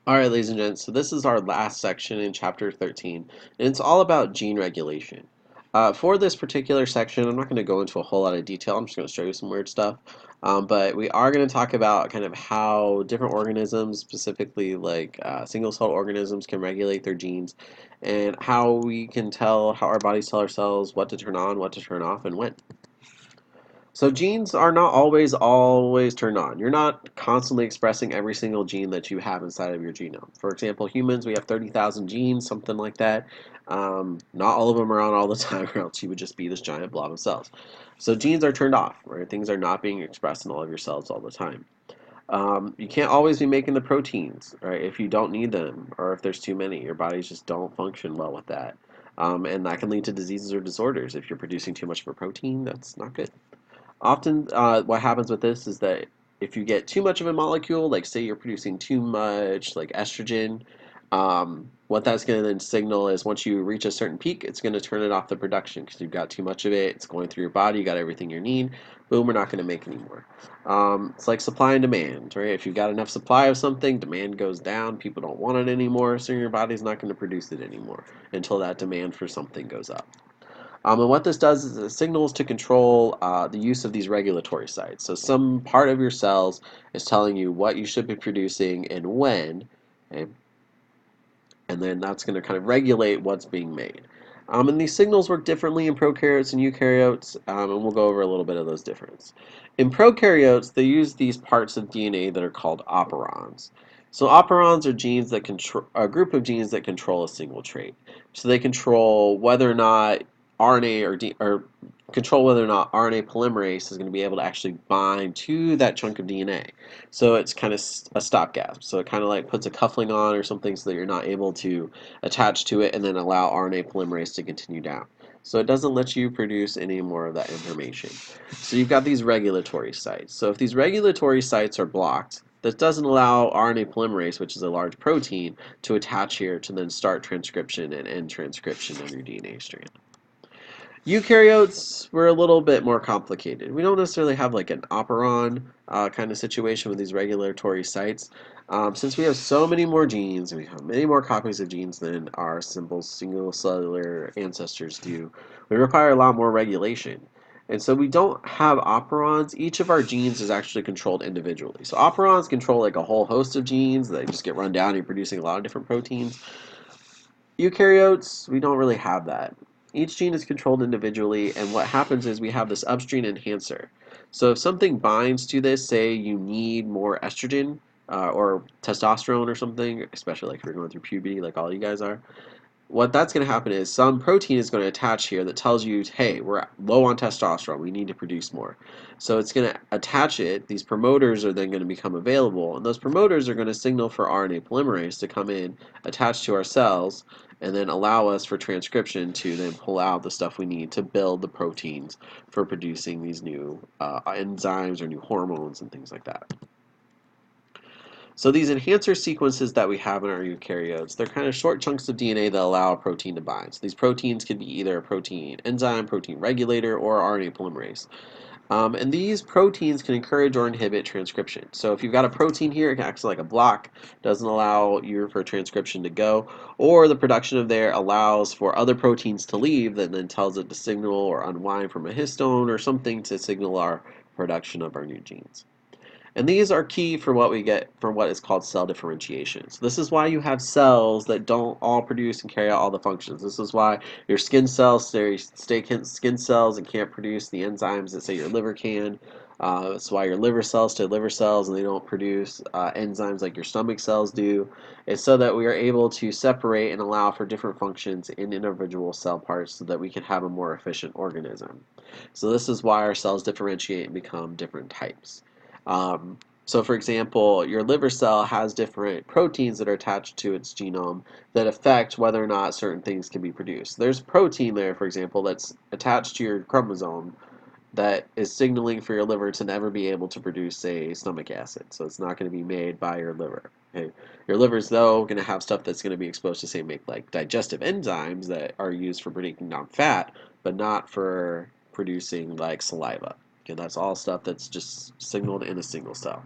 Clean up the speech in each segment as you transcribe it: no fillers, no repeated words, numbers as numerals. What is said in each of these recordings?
Alright, ladies and gents, so this is our last section in chapter 13, and it's all about gene regulation. For this particular section, I'm not going to go into a whole lot of detail, I'm just going to show you some weird stuff, but we are going to talk about kind of how different organisms, specifically like single-celled organisms, can regulate their genes, and how we can tell, how our bodies tell ourselves what to turn on, what to turn off, and when. So genes are not always turned on. You're not constantly expressing every single gene that you have inside of your genome. For example, humans, we have 30,000 genes, something like that. Not all of them are on all the time, or else you would just be this giant blob of cells. So genes are turned off, right? Things are not being expressed in all of your cells all the time. You can't always be making the proteins, right? If you don't need them, or if there's too many, your bodies just don't function well with that. And that can lead to diseases or disorders. If you're producing too much of a protein, that's not good. Often, what happens with this is that if you get too much of a molecule, like say you're producing too much, like estrogen, what that's going to then signal is once you reach a certain peak, it's going to turn it off the production because you've got too much of it. It's going through your body. You got everything you need. Boom, we're not going to make any more. It's like supply and demand, right? If you've got enough supply of something, demand goes down. People don't want it anymore, so your body's not going to produce it anymore until that demand for something goes up. And what this does is it signals to control the use of these regulatory sites. So some part of your cells is telling you what you should be producing and when, okay? And then that's going to kind of regulate what's being made. And these signals work differently in prokaryotes and eukaryotes, and we'll go over a little bit of those differences. In prokaryotes, they use these parts of DNA that are called operons. So operons are genes that control a group of genes that control a single trait. So they control whether or not RNA or control whether or not RNA polymerase is going to be able to actually bind to that chunk of DNA. So it's kind of a stopgap. So it kind of like puts a cuffling on or something so that you're not able to attach to it and then allow RNA polymerase to continue down. So it doesn't let you produce any more of that information. So you've got these regulatory sites. So if these regulatory sites are blocked, that doesn't allow RNA polymerase, which is a large protein, to attach here to then start transcription and end transcription of your DNA strand. Eukaryotes were a little bit more complicated. We don't necessarily have like an operon kind of situation with these regulatory sites. Since we have so many more genes, and we have many more copies of genes than our simple single cellular ancestors do, we require a lot more regulation. And so we don't have operons. Each of our genes is actually controlled individually. So operons control like a whole host of genes that just get run down and you're producing a lot of different proteins. Eukaryotes, we don't really have that. Each gene is controlled individually, and what happens is we have this upstream enhancer. So if something binds to this, say you need more estrogen or testosterone or something, especially like if you're going through puberty, like all you guys are, what that's going to happen is some protein is going to attach here that tells you, hey, we're low on testosterone, we need to produce more. So it's going to attach it, these promoters are then going to become available, and those promoters are going to signal for RNA polymerase to come in, attach to our cells, and then allow us for transcription to then pull out the stuff we need to build the proteins for producing these new enzymes or new hormones and things like that. So these enhancer sequences that we have in our eukaryotes, they're kind of short chunks of DNA that allow a protein to bind. So these proteins could be either a protein enzyme, protein regulator, or RNA polymerase. And these proteins can encourage or inhibit transcription. So if you've got a protein here, it acts like a block, doesn't allow you for transcription to go, or the production of there allows for other proteins to leave that then tells it to signal or unwind from a histone or something to signal our production of our new genes. And these are key for what we get for what is called cell differentiation. So this is why you have cells that don't all produce and carry out all the functions. This is why your skin cells stay skin cells and can't produce the enzymes that say your liver can. That's why your liver cells stay liver cells and they don't produce enzymes like your stomach cells do. It's so that we are able to separate and allow for different functions in individual cell parts so that we can have a more efficient organism. So this is why our cells differentiate and become different types. So for example, your liver cell has different proteins that are attached to its genome that affect whether or not certain things can be produced. There's protein there, for example, that's attached to your chromosome that is signaling for your liver to never be able to produce, say, stomach acid. So it's not going to be made by your liver. Okay? Your liver's, though, going to have stuff that's going to be exposed to, say, make like digestive enzymes that are used for breaking down fat, but not for producing like saliva. Okay, that's all stuff that's just signaled in a single cell.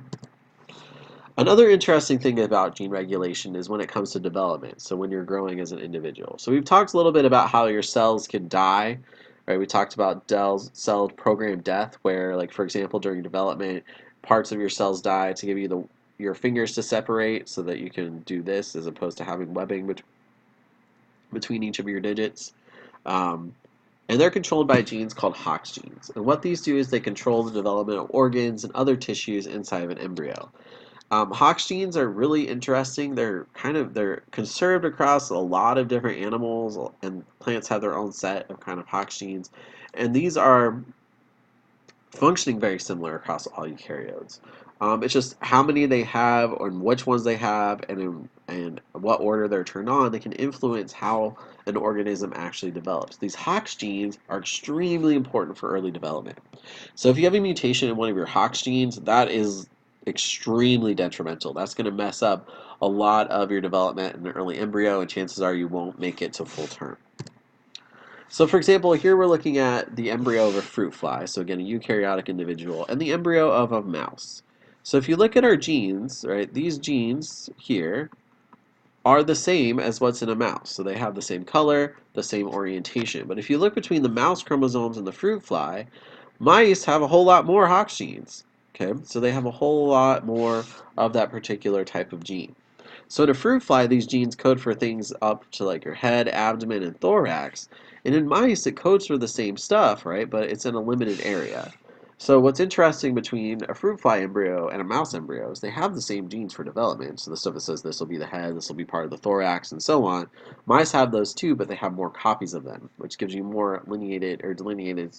Another interesting thing about gene regulation is when it comes to development, so when you're growing as an individual. So we've talked a little bit about how your cells can die, right? We talked about cell programmed death, where, like, for example, during development, parts of your cells die to give you your fingers to separate so that you can do this as opposed to having webbing between each of your digits. Um, and they're controlled by genes called Hox genes. And what these do is they control the development of organs and other tissues inside of an embryo. Hox genes are really interesting. They're conserved across a lot of different animals, and plants have their own set of kind of Hox genes, and these are functioning very similar across all eukaryotes. It's just how many they have, and which ones they have, and what order they're turned on. They can influence how an organism actually develops. These Hox genes are extremely important for early development. So if you have a mutation in one of your Hox genes, that is extremely detrimental. That's going to mess up a lot of your development in an early embryo, and chances are you won't make it to full term. So for example, here we're looking at the embryo of a fruit fly, so again, a eukaryotic individual, and the embryo of a mouse. So if you look at our genes, right, these genes here are the same as what's in a mouse. So they have the same color, the same orientation. But if you look between the mouse chromosomes and the fruit fly, mice have a whole lot more Hox genes. Okay, so they have a whole lot more of that particular type of gene. So in a fruit fly, these genes code for things up to like your head, abdomen, and thorax. And in mice, it codes for the same stuff, right? But it's in a limited area. So what's interesting between a fruit fly embryo and a mouse embryo is they have the same genes for development. So the stuff that says this will be the head, this will be part of the thorax, and so on. Mice have those too, but they have more copies of them, which gives you more lineated or delineated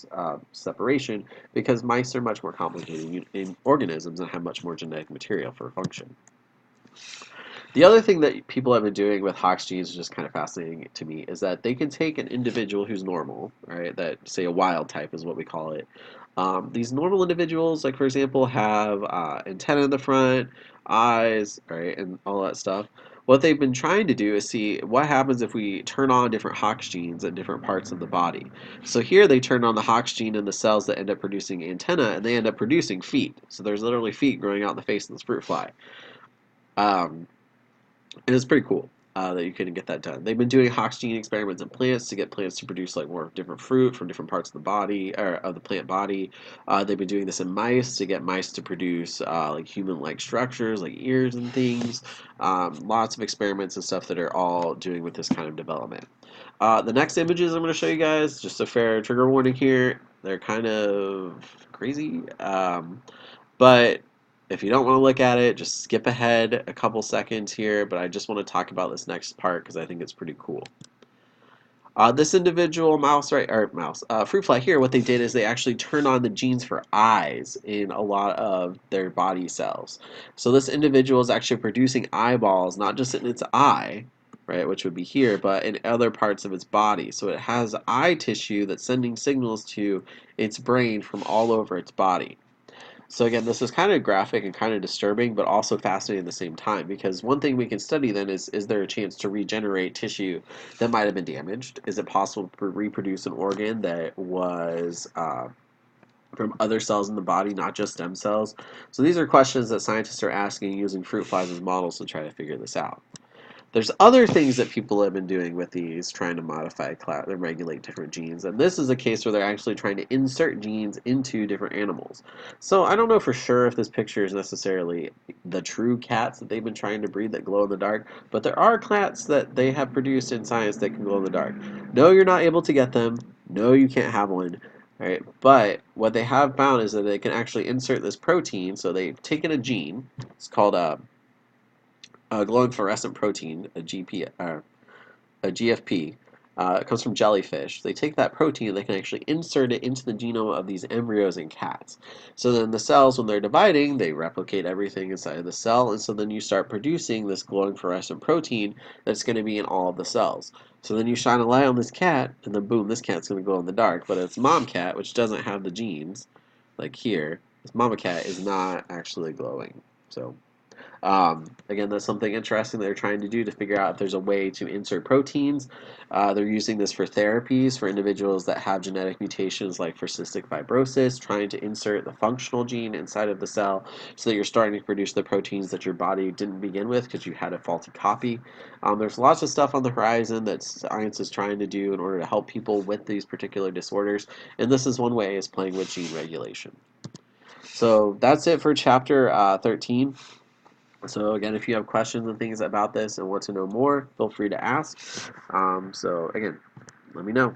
separation because mice are much more complicated in organisms and have much more genetic material for function. The other thing that people have been doing with Hox genes is just kind of fascinating to me is that they can take an individual who's normal, right? That say a wild type is what we call it. These normal individuals, like for example, have antenna in the front, eyes, right, and all that stuff. What they've been trying to do is see what happens if we turn on different Hox genes at different parts of the body. So here they turn on the Hox gene in the cells that end up producing antenna, and they end up producing feet. So there's literally feet growing out in the face of this fruit fly. Um, and it's pretty cool that you can get that done. They've been doing Hox gene experiments in plants to get plants to produce like more different fruit from different parts of the body or of the plant body. They've been doing this in mice to get mice to produce like human-like structures, like ears and things. Lots of experiments and stuff that are all doing with this kind of development. The next images I'm going to show you guys, just a fair trigger warning here. They're kind of crazy, but if you don't want to look at it, just skip ahead a couple seconds here, but I just want to talk about this next part because I think it's pretty cool. This individual fruit fly here, what they did is they actually turned on the genes for eyes in a lot of their body cells. So this individual is actually producing eyeballs, not just in its eye, right, which would be here, but in other parts of its body. So it has eye tissue that's sending signals to its brain from all over its body. So again, this is kind of graphic and kind of disturbing, but also fascinating at the same time, because one thing we can study then is there a chance to regenerate tissue that might have been damaged? Is it possible to reproduce an organ that was from other cells in the body, not just stem cells? So these are questions that scientists are asking using fruit flies as models to try to figure this out. There's other things that people have been doing with these, trying to modify and regulate different genes, and this is a case where they're actually trying to insert genes into different animals. So I don't know for sure if this picture is necessarily the true cats that they've been trying to breed that glow in the dark, but there are cats that they have produced in science that can glow in the dark. No, you're not able to get them. No, you can't have one. Right? But what they have found is that they can actually insert this protein. So they've taken a gene. It's called a glowing fluorescent protein, a GFP. It comes from jellyfish. They take that protein and they can actually insert it into the genome of these embryos in cats. So then the cells, when they're dividing, they replicate everything inside of the cell, and so then you start producing this glowing fluorescent protein that's going to be in all of the cells. So then you shine a light on this cat, and then boom, this cat's going to glow in the dark. But its mom cat, which doesn't have the genes, like here, this mama cat is not actually glowing. So Again, that's something interesting they're trying to do to figure out if there's a way to insert proteins. They're using this for therapies for individuals that have genetic mutations like for cystic fibrosis, trying to insert the functional gene inside of the cell so that you're starting to produce the proteins that your body didn't begin with because you had a faulty copy. There's lots of stuff on the horizon that science is trying to do in order to help people with these particular disorders, and this is one way is playing with gene regulation. So that's it for chapter 13. So again, if you have questions and things about this and want to know more, feel free to ask. So again, let me know.